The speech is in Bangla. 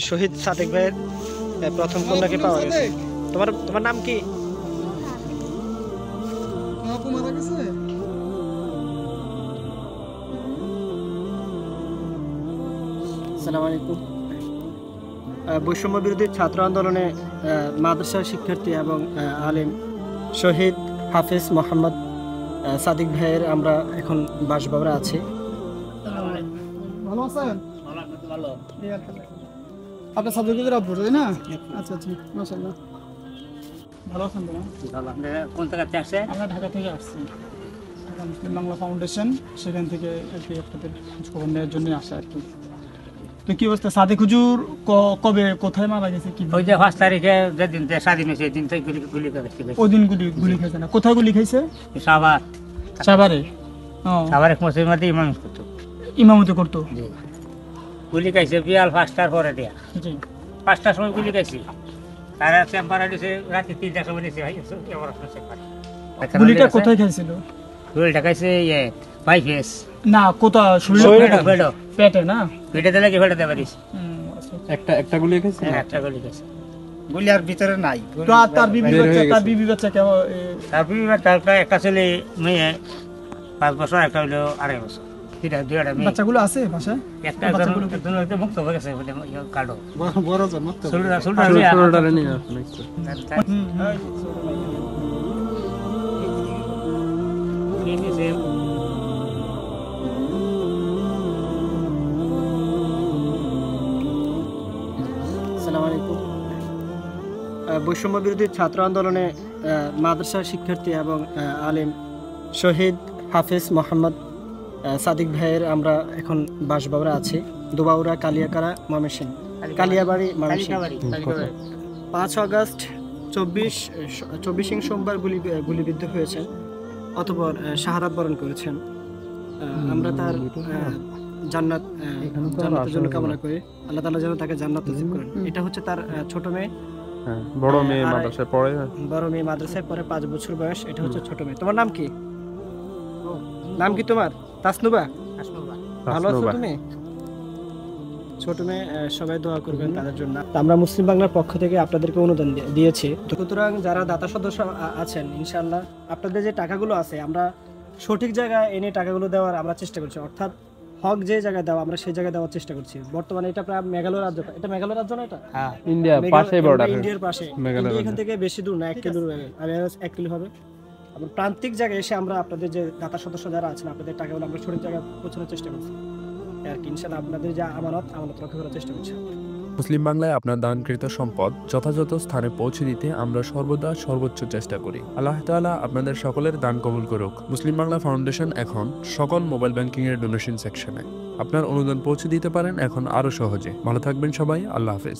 শহীদ সাদেক ভাইয়ের প্রথম কন্যাকে পাওয়া গেছে। তোমার তোমার নাম কি? আসসালামু আলাইকুম। বৈষম্য বিরোধী ছাত্র আন্দোলনে মাদ্রাসা শিক্ষার্থী এবং আলেম শহীদ হাফেজ মোহাম্মদ সাদিক ভাইয়ের আমরা এখন বাসভবনে আছি। ভালো আছেন? ভালো। আপনার সাবজেক্টের আব্বু তাই না? আচ্ছা আচ্ছা, মাশাআল্লাহ। ভালো আছেন তো? ভালো। আপনারা কোন জায়গা থেকে আসছেন? আমরা ঢাকা থেকে আসছি। মুসলিম বাংলা ফাউন্ডেশন, সেখান থেকে আর কি আপনাদের খবর নেওয়ার জন্য আসা আর কি। তো কি অবস্থা, সাদেক হুজুর কবে কোথায় মারা গেছে? কি ওই যে 5 তারিখে যেদিন স্বাধীন হয়েছে সেদিন থেকে গুলি করেছে। ওই দিন গুলি খাইছে না? কোথায় গুলি খাইছে? সাভার। সাভারে? ও, সাভার এক মসজিদের মধ্যে ইমাম করতো। ইমামতি করতো? জি। গুলি খাইছে বিয়াল 5টার পরে দিয়া। জি। 5টার সময় গুলি খাইছি। তারা চেম্বারে দিছে রাতে 3টার সময় দিছে। গুলিটা কোথায় খাইছিল? গুলিটা খাইছে বাইফেস। না, কোথায়? শরীরে? পেটে না? পেটে দিলে কি ফেটে দেবে দিস? একটা গুলি খাইছে? হ্যাঁ, একটা গুলি খাইছে। গুলি আর ভিতরে নাই। তো আর তার বিবি বাচ্চা কেমন? তার বিবি বাচ্চা একটা ছেলে মেয়ে 5 বছর, একটা হলো 2.5 বছর। দুইটা মেয়ে। বাচ্চাগুলো আছে বাসায়? একটা মুক্ত হয়ে গেছে কার্ড। বড় জন মুক্ত। ছোটটা নিয়ে আসুন একটু। আসসালামু আলাইকুম। বৈষম্য বিরোধী ছাত্র আন্দোলনে মাদ্রাসা শিক্ষার্থী এবং আলেম শহীদ হাফেজ মোহাম্মদ সাদিক ভাইয়ের আমরা এখন বাসভবনে আছি। দুবাউরা কালিয়াকাড়া ময়মনসিংহ, কালিয়াবাড়ি ময়মনসিংহ। 5 আগস্ট 24 সোমবার গুলিবিদ্ধ হয়েছেন, অতঃপর শাহাদাত বরণ করেছেন। আমরা তার জান্নাতের জন্য কামনা করি। আল্লাহ তাআলা যেন তাকে জান্নাত নসিব করেন। এটা হচ্ছে তার ছোট মেয়ে। বড় মেয়ে মাদ্রাসায় পড়ে। বড় মেয়ে মাদ্রাসায় পড়ে, 5 বছর বয়স। এটা হচ্ছে ছোট মেয়ে। তোমার নাম কি? নাম কি তোমার? তাসনুবা। ভালো আছো তুমি? ছোট মেয়ে, সবাই দোয়া করবেন তাদের জন্য। আমরা মুসলিম বাংলার পক্ষ থেকে আপনাদেরকে অনুদান দিয়েছি। সুতরাং যারা দাতা সদস্য আছেন, ইনশাআল্লাহ আপনাদের যে টাকাগুলো আছে আমরা সঠিক জায়গায় এনে টাকাগুলো দেওয়ার আমরা চেষ্টা করছি। অর্থাৎ হক যে জায়গায় দেওয়া, আমরা সেই জায়গায় দেওয়ার চেষ্টা করছি। বর্তমানে এটা প্রায় মেঘালয় রাজ্য। এটা মেঘালয় রাজ্য না? এটা ইন্ডিয়ার পাশে বর্ডার। ইন্ডিয়ার পাশে। ইন্ডিয়া এখান থেকে বেশি দূর না, 1 কিলো, 1 কিলো হবে। আমরা প্রান্তিক জায়গায় এসে আমরা আপনাদের যে দাতা সদস্য যারা আছেন, আপনাদের টাকাগুলো আমরা সঠিক জায়গায় পৌঁছানোর চেষ্টা করছি আর কি। ইনশাআল্লাহ আপনাদের যে আমানত রক্ষা করার চেষ্টা করছি। মুসলিম বাংলায় আপনার দানকৃত সম্পদ যথাযথ স্থানে পৌঁছে দিতে আমরা সর্বদা সর্বোচ্চ চেষ্টা করি। আল্লাহ তাআলা আপনাদের সকলের দান কবুল করুক। মুসলিম বাংলা ফাউন্ডেশন এখন সকল মোবাইল ব্যাংকিং এর ডোনেশন সেকশনে। আপনার অনুদান পৌঁছে দিতে পারেন এখন আরো সহজে। ভালো থাকবেন সবাই। আল্লাহ হাফেজ।